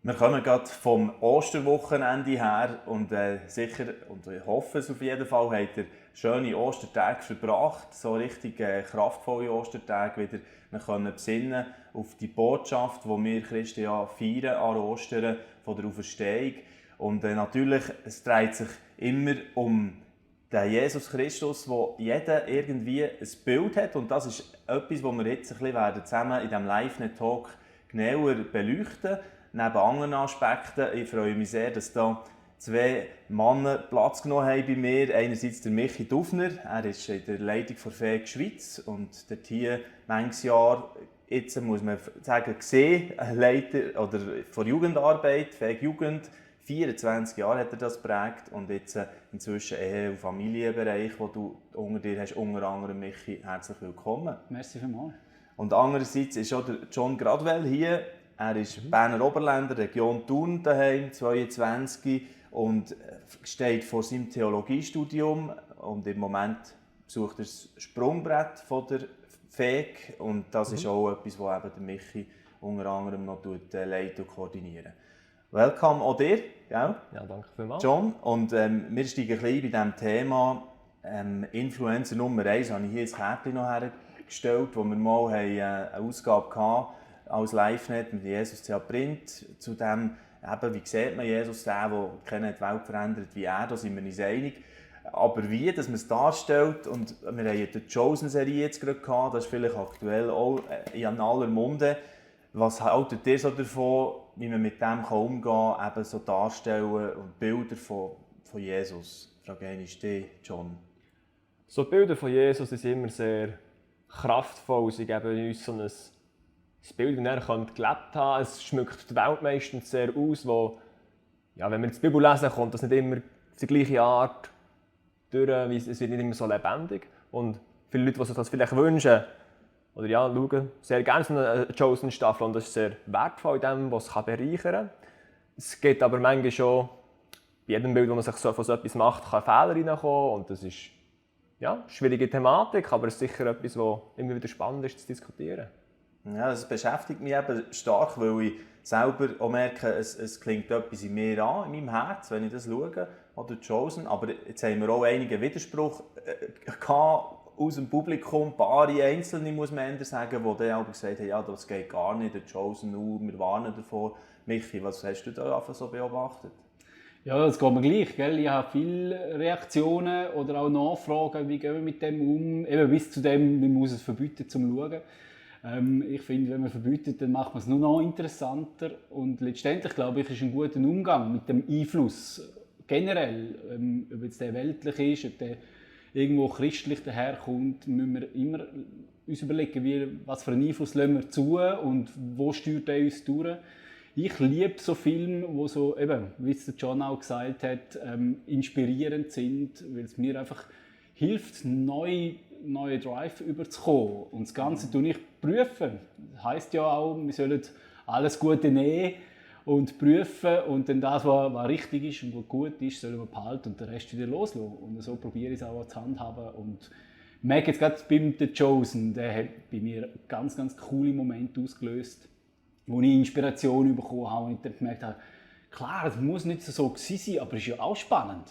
Wir kommen gerade vom Osterwochenende her und sicher, und ich hoffe es auf jeden Fall, habt ihr schöne Ostertage verbracht, so richtig kraftvolle Ostertage wieder. Wir können besinnen auf die Botschaft, die wir Christen ja feiern an Ostern, von der Auferstehung. Und natürlich, es dreht sich immer um den Jesus Christus, wo jeder irgendwie ein Bild hat. Und das ist etwas, was wir jetzt ein bisschen zusammen in diesem Live-Net-Talk genauer beleuchten werden. Neben anderen Aspekten. Ich freue mich sehr, dass da zwei Männer Platz genommen haben bei mir. Einerseits der Michi Dufner, er ist in der Leitung der FEG Schweiz und dort hier manches Jahr, jetzt muss man sagen, gesehen, Leiter oder von Jugendarbeit, FEG Jugend. 24 Jahre hat er das geprägt und jetzt inzwischen Ehe- und Familienbereich, wo du unter dir hast, unter anderem Michi, herzlich willkommen. Merci vielmals. Und andererseits ist auch der John Gradwell hier. Er ist Berner Oberländer, Region Thun daheim, 22 und steht vor seinem Theologiestudium und im Moment besucht er das Sprungbrett von der FEG und das ist auch etwas, was eben der Michi unter anderem noch leitet und koordiniert. Willkommen auch dir, gell? Ja, danke vielmals. John. Und wir steigen ein bisschen bei diesem Thema Influencer Nummer 1. Habe ich hier ein Kärtchen noch hergestellt, wo wir mal eine Ausgabe hatten als Live-Net mit Jesus CH Print. Zu dem, eben, wie sieht man Jesus, der keine Welt verändert wie er, da sind wir uns einig. Aber wie, dass man es darstellt, und wir haben die Chosen-Serie jetzt gerade gehabt, das ist vielleicht aktuell auch in aller Munde. Was haltet ihr so davon, wie man mit dem umgehen kann, eben so darstellen und Bilder von Jesus? Ich frage dich, John. So die Bilder von Jesus sind immer sehr kraftvoll. Sie geben uns so ein Bild, das er gelebt haben. Es schmückt die Welt meistens sehr aus, wo, ja, wenn wir die Bibel lesen, kommt das nicht immer auf die gleiche Art durch, es wird nicht immer so lebendig. Und viele Leute, die sich das vielleicht wünschen, oder ja, schauen sehr gerne so eine Chosen-Staffel und das ist sehr wertvoll in dem, was es bereichern kann. Es geht aber manchmal schon, bei jedem Bild, wo man sich so von so etwas macht, kann Fehler reinkommen und das ist ja, eine schwierige Thematik, aber es ist sicher etwas, was immer wieder spannend ist zu diskutieren. Ja, das beschäftigt mich eben stark, weil ich selber auch merke, es klingt etwas in mir an, in meinem Herz, wenn ich das schaue, oder Chosen. Aber jetzt haben wir auch einige Widerspruch gehabt aus dem Publikum, ein paar Einzelne, muss man eher sagen, die dann aber gesagt haben, ja, das geht gar nicht, der Chosen, wir warnen davor. Michi, was hast du da so beobachtet? Ja, das geht mir gleich. Gell? Ich habe viele Reaktionen oder auch Nachfragen, wie gehen wir mit dem um, eben bis zu dem, man muss es verbieten zum Schauen. Ich finde, wenn man verbietet, dann macht man es nur noch interessanter und letztendlich, glaube ich, ist ein guter Umgang mit dem Einfluss generell, ob jetzt der weltlich ist, ob der irgendwo christlich daherkommt, müssen wir immer uns überlegen, was für einen Einfluss lassen wir zu und wo steuert er uns durch. Ich liebe so Filme, die so, eben, wie es John auch gesagt hat, inspirierend sind, weil es mir einfach hilft, neue Drive überzukommen. Und das Ganze tue ich prüfen. Das heisst ja auch, wir sollen alles Gute nehmen und prüfen und dann das, was richtig ist und was gut ist, sollen wir behalten und den Rest wieder loslassen. Und so probiere ich es auch zu handhaben. Und ich merke jetzt gerade beim The Chosen, der hat bei mir ganz, ganz coole Momente ausgelöst, wo ich Inspiration bekommen habe und ich dann gemerkt habe, klar, das muss nicht so gewesen sein, aber es ist ja auch spannend,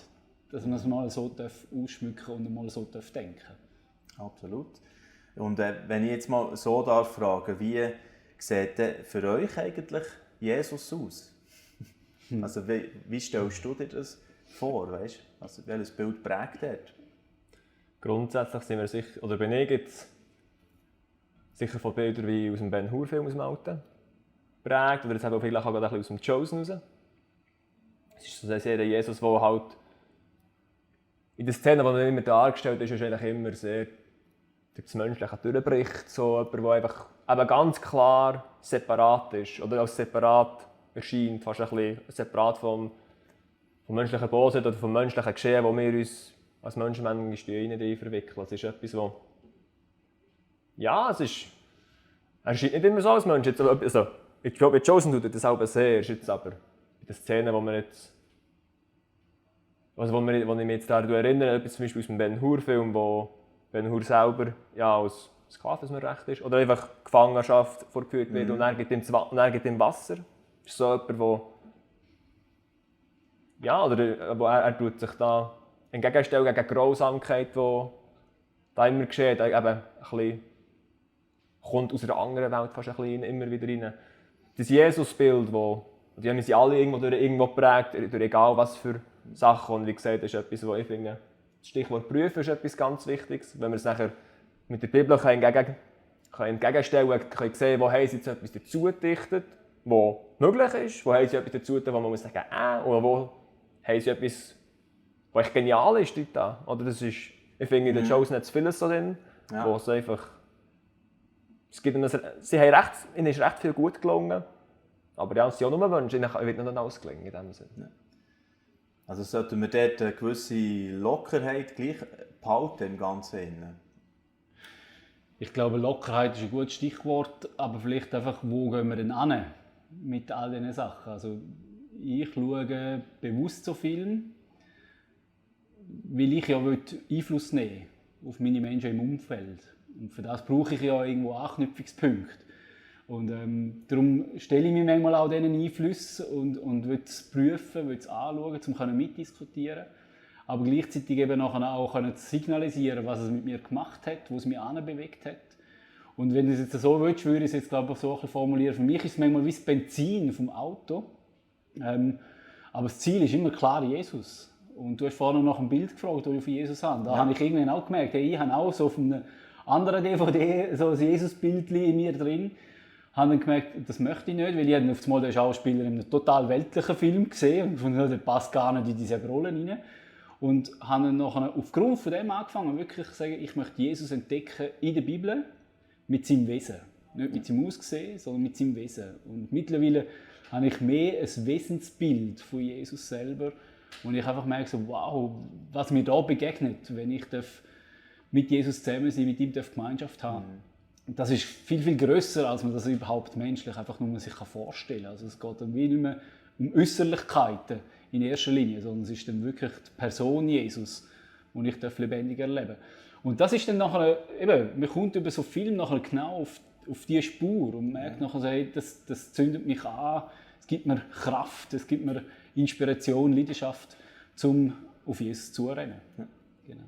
dass man es mal so ausschmücken und mal so denken darf. Absolut. Und wenn ich jetzt mal so darf fragen, wie sieht denn für euch eigentlich Jesus aus? Also wie stellst du dir das vor, weißt? Also welches Bild prägt er? Grundsätzlich sind wir sicher, oder bin ich jetzt sicher von Bildern wie aus dem Ben Hur-Film aus dem Alten prägt, oder jetzt auch vielleicht auch ein bisschen aus dem Chosen raus. Es ist so eine Serie Jesus, der halt in der Szene, die er immer dargestellt ist eigentlich immer sehr durch das Menschliche durchbricht. So jemand, der einfach eben ganz klar separat ist oder als separat erscheint, fast ein bisschen separat vom menschlichen Bosheit oder vom menschlichen Geschehen, wo wir uns als Menschen manchmal verwickeln. Es ist etwas, wo ja, er erscheint nicht immer so als Mensch. Also, ich glaube, Chosen tut das auch sehr, ist jetzt aber bei den Szenen, wo ich mich jetzt daran erinnere, etwas zum Beispiel aus dem Ben Hur-Film, wo Ben Hur selber ja, als Sklave, wenn es mir recht ist, oder einfach Gefangenschaft vorgeführt wird und er gibt ihm Wasser ist so jemand, der ja, oder wo er tut sich da entgegenstellen gegen Grausamkeit, die da immer geschieht, eben ein bisschen, kommt aus einer anderen Welt fast ein bisschen immer wieder rein. Das Jesus-Bild, die haben sie alle irgendwo geprägt, durch egal was für Sachen. Und wie gesagt, das ist etwas, wo ich finde, das Stichwort Prüfen ist etwas ganz Wichtiges. Wenn wir es nachher mit der Bibel entgegenstellen können sehen, wo haben sie jetzt etwas dazu gedichtet, was möglich ist, wo haben sie etwas dazu getan, wo man muss sagen, oder wo haben sie etwas, was echt genial ist dort. Oder das ist, ich finde, in den Shows nicht zu vieles so drin, wo es einfach, ihnen ist recht viel gut gelungen, aber ja, es sind auch nur Wünsche, ihnen wird nicht alles gelingen in dem Sinne. Also sollten wir dort eine gewisse Lockerheit gleich behalten im Ganzen? Ich glaube, Lockerheit ist ein gutes Stichwort, aber vielleicht einfach, wo gehen wir denn hin mit all diesen Sachen? Also ich schaue bewusst so Filme, weil ich ja Einfluss nehmen will auf meine Menschen im Umfeld. Und für das brauche ich ja irgendwo Anknüpfungspunkte. Und darum stelle ich mich manchmal auch diesen Einflüssen und will es prüfen, will es anschauen, um mitdiskutieren. Aber gleichzeitig eben nachher auch signalisieren, was es mit mir gemacht hat, wo es mich bewegt hat. Und wenn du es jetzt so willst, würde ich es jetzt glaube ich so ein bisschen formulieren. Für mich ist es manchmal wie das Benzin vom Auto. Aber das Ziel ist immer klar Jesus. Und du hast vorhin nach einem Bild gefragt, das ich von Jesus habe. Da habe ich irgendwann auch gemerkt, ich habe auch so auf einer anderen DVD so ein Jesus-Bild in mir drin. Habe dann gemerkt, das möchte ich nicht, weil ich auf einmal den Schauspieler in einem total weltlichen Film gesehen und der passt gar nicht in diese Rolle rein. Und habe dann nachher aufgrund von dem angefangen, wirklich zu sagen, ich möchte Jesus entdecken in der Bibel mit seinem Wesen. Nicht mit seinem Aussehen, sondern mit seinem Wesen. Und mittlerweile habe ich mehr ein Wesensbild von Jesus selber. Und ich einfach merke, so, wow, was mir da begegnet, wenn ich mit Jesus zusammen sein, mit ihm Gemeinschaft haben. Und das ist viel, viel grösser, als man das überhaupt menschlich einfach nur sich vorstellen kann. Also es geht dann wie nicht mehr um Äußerlichkeiten in erster Linie, sondern es ist dann wirklich die Person Jesus, die ich lebendig erleben darf. Und das ist dann nachher, eben, man kommt über so Film nachher genau auf diese Spur und merkt nachher, hey, das zündet mich an, es gibt mir Kraft, es gibt mir Inspiration, Leidenschaft, um auf Jesus zurennen. Ja, genau.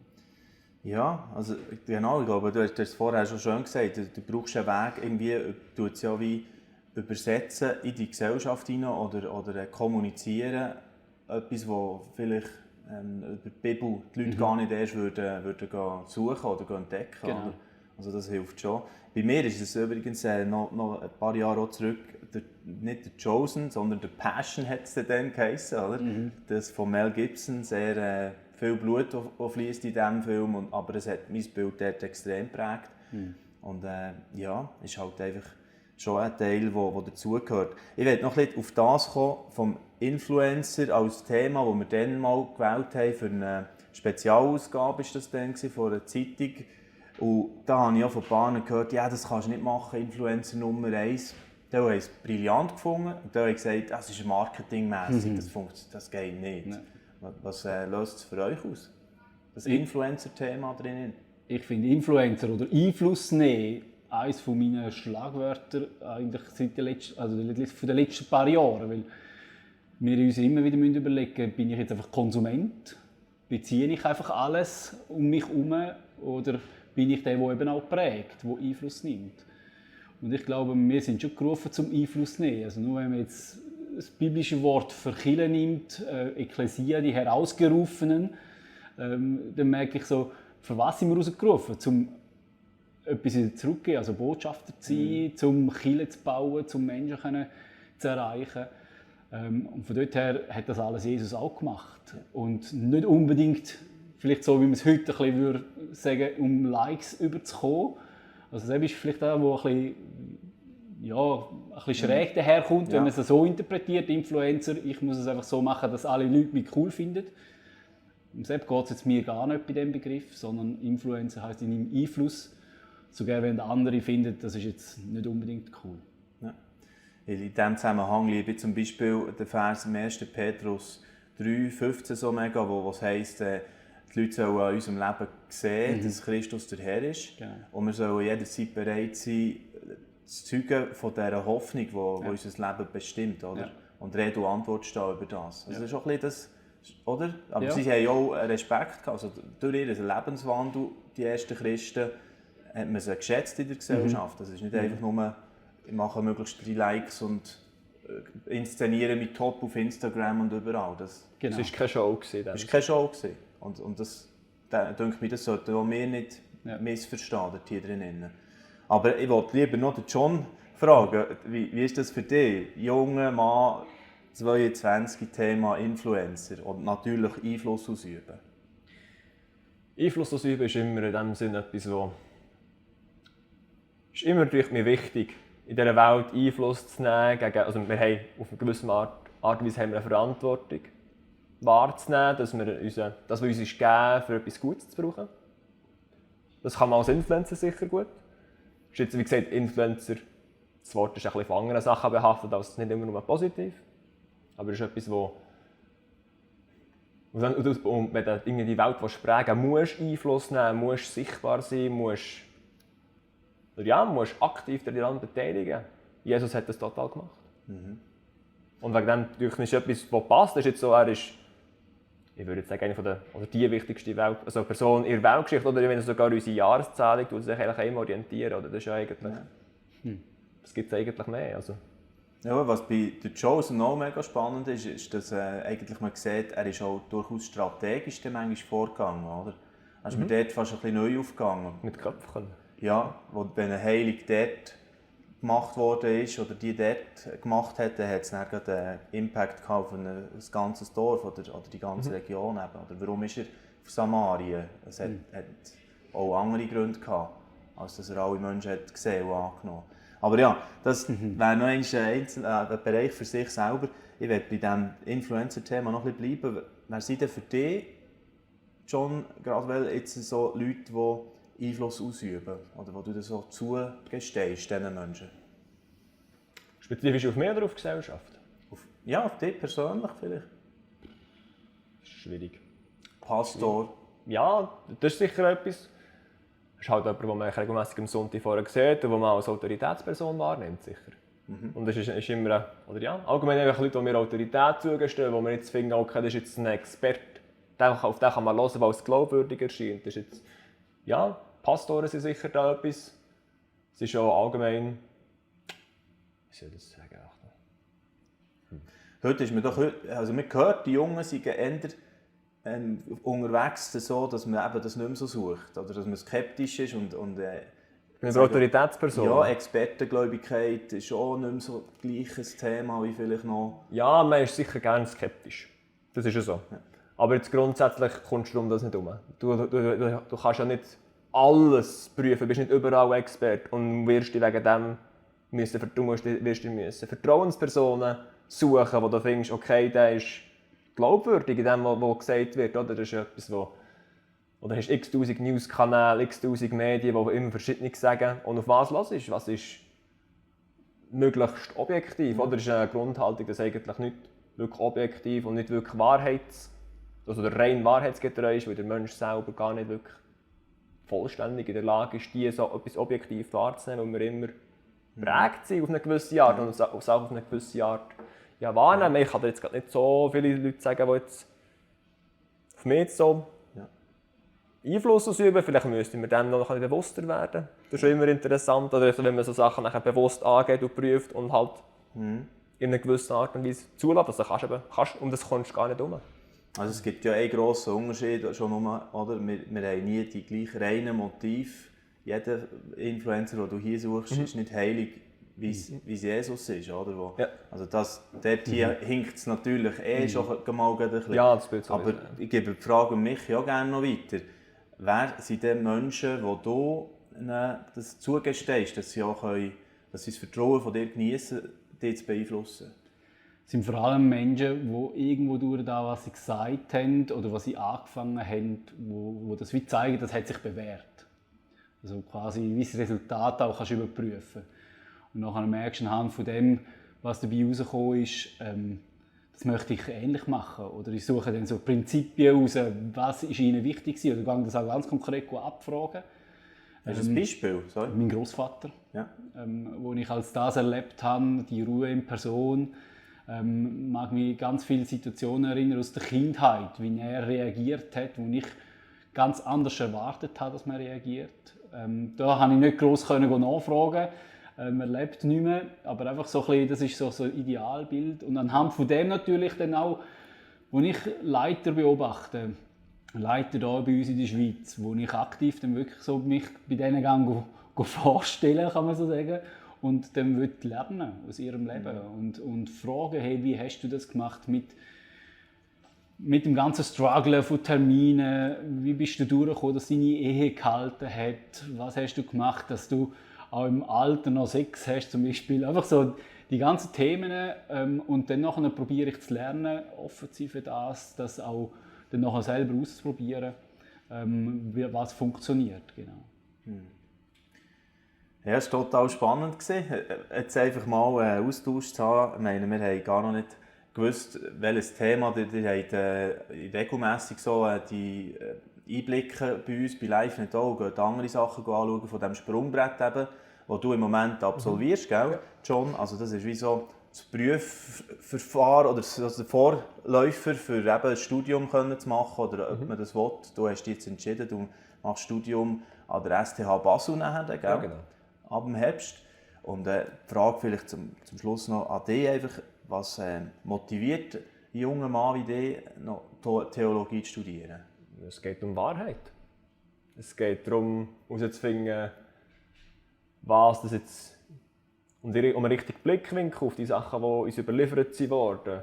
Ja, also genau, ich glaube, du hast es vorher schon schön gesagt, du brauchst einen Weg, irgendwie tut es ja wie übersetzen in die Gesellschaft hinein oder kommunizieren, etwas, das vielleicht über die Bibel die Leute gar nicht erst würden suchen oder entdecken. Genau. Oder? Also das hilft schon. Bei mir ist es übrigens noch ein paar Jahre auch zurück, nicht der Chosen, sondern der Passion hat es dann geheissen, oder? Das von Mel Gibson, sehr viel Blut fließt in diesem Film, aber es hat mein Bild dort extrem geprägt. Und ja, ist halt einfach schon ein Teil, der dazugehört. Ich möchte noch ein bisschen auf das kommen, vom Influencer als Thema, das wir dann mal gewählt haben für eine Spezialausgabe, ist das dann von einer Zeitung. Und da habe ich auch von Bahnen gehört, ja, das kannst du nicht machen, Influencer Nummer 1. Da haben sie es brillant gefunden und da haben sie gesagt, das ist marketingmässig, das geht nicht. Nee. Was löst es für euch aus? Das Influencer-Thema drinnen? Ich finde Influencer oder Einfluss nehmen eines meiner Schlagwörter eigentlich seit den letzten paar Jahren. Weil wir uns immer wieder überlegen müssen, bin ich jetzt einfach Konsument? Beziehe ich einfach alles um mich herum? Oder bin ich der eben auch prägt, der Einfluss nimmt? Und ich glaube, wir sind schon gerufen zum Einfluss zu nehmen. Also nur wenn man jetzt das biblische Wort für Kirche nimmt, Ekklesia, die Herausgerufenen, dann merke ich so, für was sind wir rausgerufen? Um etwas wieder zurückzugeben, also Botschafter zu sein, um Kirche zu bauen, um Menschen zu erreichen. Und von dort her hat das alles Jesus auch gemacht. Und nicht unbedingt, vielleicht so wie man es heute ein bisschen sagen würde, um Likes überzukommen. Also das ist vielleicht auch, wo ein bisschen schräg daherkommt, wenn man es so interpretiert, Influencer, ich muss es einfach so machen, dass alle Leute mich cool finden. Um selbst geht es jetzt mir gar nicht bei diesem Begriff, sondern Influencer heisst, ich nehme Einfluss, sogar wenn der andere findet, das ist jetzt nicht unbedingt cool. Ja. In diesem Zusammenhang liebe ich zum Beispiel den Vers im 1. Petrus 3,15 so mega, wo es heisst, die Leute sollen an unserem Leben sehen, dass Christus der Herr ist. Genau. Und wir sollen jederzeit bereit sein, zu zeugen von dieser Hoffnung, die unser Leben bestimmt, oder? Ja. Und Rede und Antwort stehen über das. Also das ist auch ein bisschen das, oder? Aber Ja. sie haben auch Respekt gehabt. Also durch ihren Lebenswandel, die ersten Christen, hat man sie geschätzt in der Gesellschaft. Das ist nicht einfach nur, ich mache möglichst 3 Likes und inszeniere mich top auf Instagram und überall. Das Genau. Es war keine Show gewesen, war keine Show gewesen. Und das, denke ich, das sollten auch wir nicht missverstehen, dort hier drinnen. Aber ich wollte lieber noch den John fragen, wie ist das für dich? Junger Mann, 22, Thema Influencer und natürlich Einfluss ausüben. Einfluss ausüben ist immer in dem Sinne etwas, wo ist immer mir wichtig, in dieser Welt Einfluss zu nehmen. Also wir haben auf eine gewisse Art und Weise haben wir eine Verantwortung wahrzunehmen, dass wir uns ist geben, für etwas Gutes zu brauchen. Das kann man als Influencer sicher gut. Ist jetzt, wie gesagt, Influencer, das Wort ist ein bisschen von anderen Sachen behaftet, als nicht immer nur positiv. Aber es ist etwas, wo und wenn du in die Welt prägen musst, Einfluss nehmen, musst sichtbar sein, musst aktiv daran beteiligen. Jesus hat das total gemacht. Und wegen dem ist es etwas, was passt. Das ist jetzt so, er ist, ich würde jetzt sagen, eine oder die wichtigste Person in der Weltgeschichte, oder wenn sogar unsere Jahreszählung sich eigentlich immer orientieren. Oder? Das ist ja eigentlich, das gibt es eigentlich mehr. Also. Ja, was bei der Chosen noch mega spannend ist, ist, dass eigentlich man sieht, er ist auch durchaus strategisch manchmal vorgegangen, oder? Er ist mir dort fast ein bisschen neu aufgegangen. Mit Köpfen. Ja, wenn eine Heilung dort gemacht worden ist oder die dort gemacht hat, dann hat es dann einen Impact auf ein ganzes Dorf oder die ganze Region. Eben. Oder warum ist er auf Samarien? Es hat auch andere Gründe gehabt, als dass er alle Menschen hat gesehen und angenommen. Aber ja, das wäre noch ein Bereich für sich selber. Ich werde bei diesem Influencer-Thema noch ein bisschen bleiben. Wer sind denn für dich, John, gerade weil jetzt so Leute, die Einfluss ausüben oder wo du das so zugestehst, diesen Menschen? Spezifisch auf mich oder auf die Gesellschaft? Auf dich persönlich vielleicht? Das ist schwierig. Pastor? Ja, das ist sicher etwas. Das ist halt jemand, den man regelmäßig am Sonntag vorher sieht und den man als Autoritätsperson wahrnimmt. Sicher. Und das ist immer, allgemein einfach Leute, die mir Autorität zugestehen, wo man jetzt finden, okay, das ist jetzt ein Experte, auf den kann man hören, weil es glaubwürdig erscheint. Das ist jetzt, Pastoren sind sicher da etwas. Es ist auch allgemein, wie soll ich das sagen? Heute ist man doch, also man hört, die Jungen sind eher unterwegs so, dass man eben das nicht mehr so sucht. Oder dass man skeptisch ist und eine Autoritätsperson? Ja, Expertengläubigkeit ist auch nicht mehr so gleiches Thema wie vielleicht noch. Ja, man ist sicher gerne skeptisch. Das ist ja so. Ja. Aber jetzt grundsätzlich kommst du um das nicht herum. Du kannst ja nicht alles prüfen, du bist nicht überall Experte und wirst dich wegen dem müssen Vertrauenspersonen suchen, wo du findest, okay, der ist glaubwürdig in dem, was gesagt wird. Oder? Das ist etwas, oder hast x-tausend News-Kanäle, x-tausend Medien, die immer Verschiedenes sagen. Und auf was los ist? Was ist möglichst objektiv? Oder ist eine Grundhaltung, dass eigentlich nicht wirklich objektiv und nicht wirklich rein wahrheitsgetreu ist, weil der Mensch selber gar nicht wirklich vollständig in der Lage ist, so etwas objektiv wahrzunehmen, weil wir immer prägt sind auf eine gewisse Art und auch auf eine gewisse Art wahrnehmen. Ich kann jetzt gerade nicht so viele Leute sagen, die jetzt auf mich jetzt so Einfluss ausüben. Vielleicht müssten wir dem noch ein bisschen bewusster werden. Das ist immer interessant, oder wenn man so Sachen nachher bewusst angeht und prüft und halt in einer gewissen Art und Weise zulässt. Also um das kommst du gar nicht herum. Also es gibt ja einen grossen Unterschied, schon nur, oder? Wir haben nie die gleich reinen Motive. Jeder Influencer, den du hier suchst, ist nicht heilig, wie Jesus ist. Oder? Also dort hier hinkt es natürlich schon mal ein bisschen. Ja, das Bild aber ich gebe die Frage an mich ja gerne noch weiter. Wer sind die Menschen, wo du das zugestehst, dass sie das Vertrauen von dir genießen, dich zu beeinflussen? Es sind vor allem Menschen, die irgendwo durch das, was sie gesagt haben oder was sie angefangen haben, wo das wie zeigen, das hat sich bewährt. Also quasi wie das Resultat auch kannst du überprüfen. Und nachher merkst du anhand von dem, was dabei rausgekommen ist, das möchte ich ähnlich machen. Oder ich suche dann so Prinzipien heraus, was ist ihnen wichtig gewesen. Oder gehe das auch ganz konkret abfragen. Hast du ein Beispiel? Sorry. Mein Großvater, Ja. wo ich als das erlebt habe, die Ruhe in Person, mag mich ganz viele Situationen erinnern aus der Kindheit, wie er reagiert hat, wo ich ganz anders erwartet habe, dass man reagiert. Da konnte ich nicht gross nachfragen. Er lebt nicht mehr, aber einfach so ein bisschen, das ist so ein Idealbild. Und anhand von dem natürlich dann auch, wo ich Leiter beobachte, Leiter hier bei uns in der Schweiz, wo ich aktiv dann wirklich so mich bei denen go vorstellen, kann man so sagen, und dann lernen aus ihrem Leben und fragen, hey, wie hast du das gemacht mit dem ganzen Struggle von Terminen, wie bist du durchgekommen, dass deine Ehe gehalten hat, was hast du gemacht, dass du auch im Alter noch Sex hast zum Beispiel, einfach so die ganzen Themen und dann nachher probiere ich zu lernen, offen zu sein für das auch dann nachher selber auszuprobieren, was funktioniert, genau. Ja, es war total spannend. Jetzt einfach mal einen Austausch zu haben. Ich meine, wir haben gar noch nicht gewusst, welches Thema. Ihr habt regelmässig so die Einblicke bei uns, bei LiveNet auch, geht andere Sachen anschauen von diesem Sprungbrett, eben, das du im Moment absolvierst, gell, John? Also das ist wie so das Prüfverfahren oder der Vorläufer für eben ein Studium zu machen oder ob man das will. Du hast dich jetzt entschieden, du machst Studium an der STH Basel nachher, gell? Ja, genau. Ab dem Herbst. Und die Frage vielleicht zum Schluss noch an dich, einfach, was motiviert einen jungen Mann wie dich, noch Theologie zu studieren? Es geht um Wahrheit. Es geht darum, herauszufinden, was das jetzt um einen richtigen Blickwinkel auf die Sachen, die uns überliefert wurden.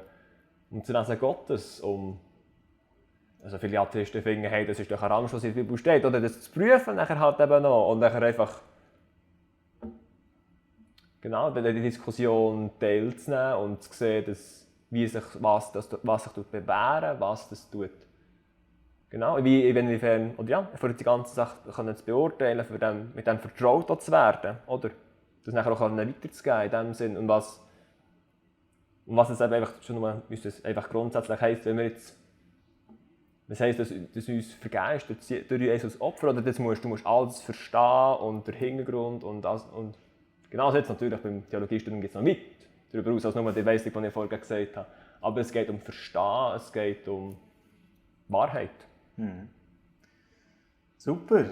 Um das Wesen Gottes, also viele Atheisten finden, hey, das ist doch ein Rang, was in der Bibel steht, oder das zu prüfen nachher halt eben noch und nachher einfach genau bei der Diskussion teilzunehmen und zu sehen, was sich bewähren, was das tut. Genau, inwiefern, oder ja, für die ganze Sache können zu beurteilen, mit dem vertraut zu werden, oder? Das nachher auch weiterzugeben in dem Sinn. Und was es einfach schon nur einfach grundsätzlich heisst, wenn wir jetzt, was heisst, dass uns vergeben ist durch Jesus Opfer, oder du musst alles verstehen und der Hintergrund und genau so jetzt natürlich beim Theologiestudium gibt es noch mit darüber aus als nur die Weisung, die ich vorher gesagt habe. Aber es geht um Verstehen, es geht um Wahrheit. Super.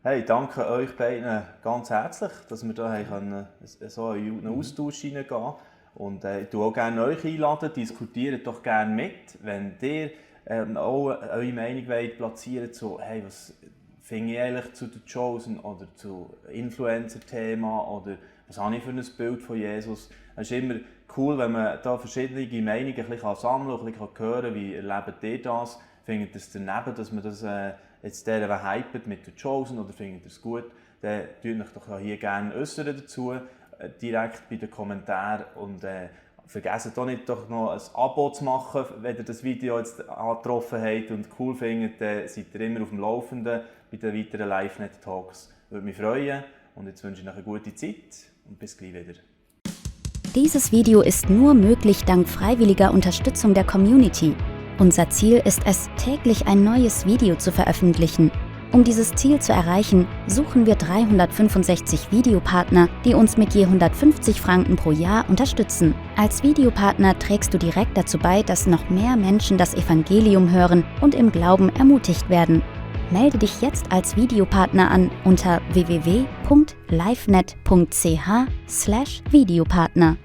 Hey, danke euch beiden ganz herzlich, dass wir da so in einen Austausch hineingehen. Und ich tue auch gerne euch einladen, diskutiert doch gerne mit, wenn ihr auch eure Meinung platzieren wollt, so, hey, was finde ich eigentlich zu The Chosen oder zu Influencer-Thema oder was habe ich für ein Bild von Jesus. Es ist immer cool, wenn man da verschiedene Meinungen ein bisschen sammeln und ein bisschen hören kann, wie erlebt ihr das? Findet ihr es daneben, dass man das jetzt hypet mit The Chosen oder findet ihr es gut? Dann tut euch doch hier gerne äußern dazu, direkt bei den Kommentaren. Und vergesst auch nicht, doch noch ein Abo zu machen, wenn ihr das Video jetzt angetroffen habt und cool findet, dann seid ihr immer auf dem Laufenden bei den weiteren LiveNet-Talks. Würde mich freuen und jetzt wünsche ich euch eine gute Zeit und bis gleich wieder. Dieses Video ist nur möglich dank freiwilliger Unterstützung der Community. Unser Ziel ist es, täglich ein neues Video zu veröffentlichen. Um dieses Ziel zu erreichen, suchen wir 365 Videopartner, die uns mit je 150 Franken pro Jahr unterstützen. Als Videopartner trägst du direkt dazu bei, dass noch mehr Menschen das Evangelium hören und im Glauben ermutigt werden. Melde dich jetzt als Videopartner an unter www.livenet.ch/Videopartner.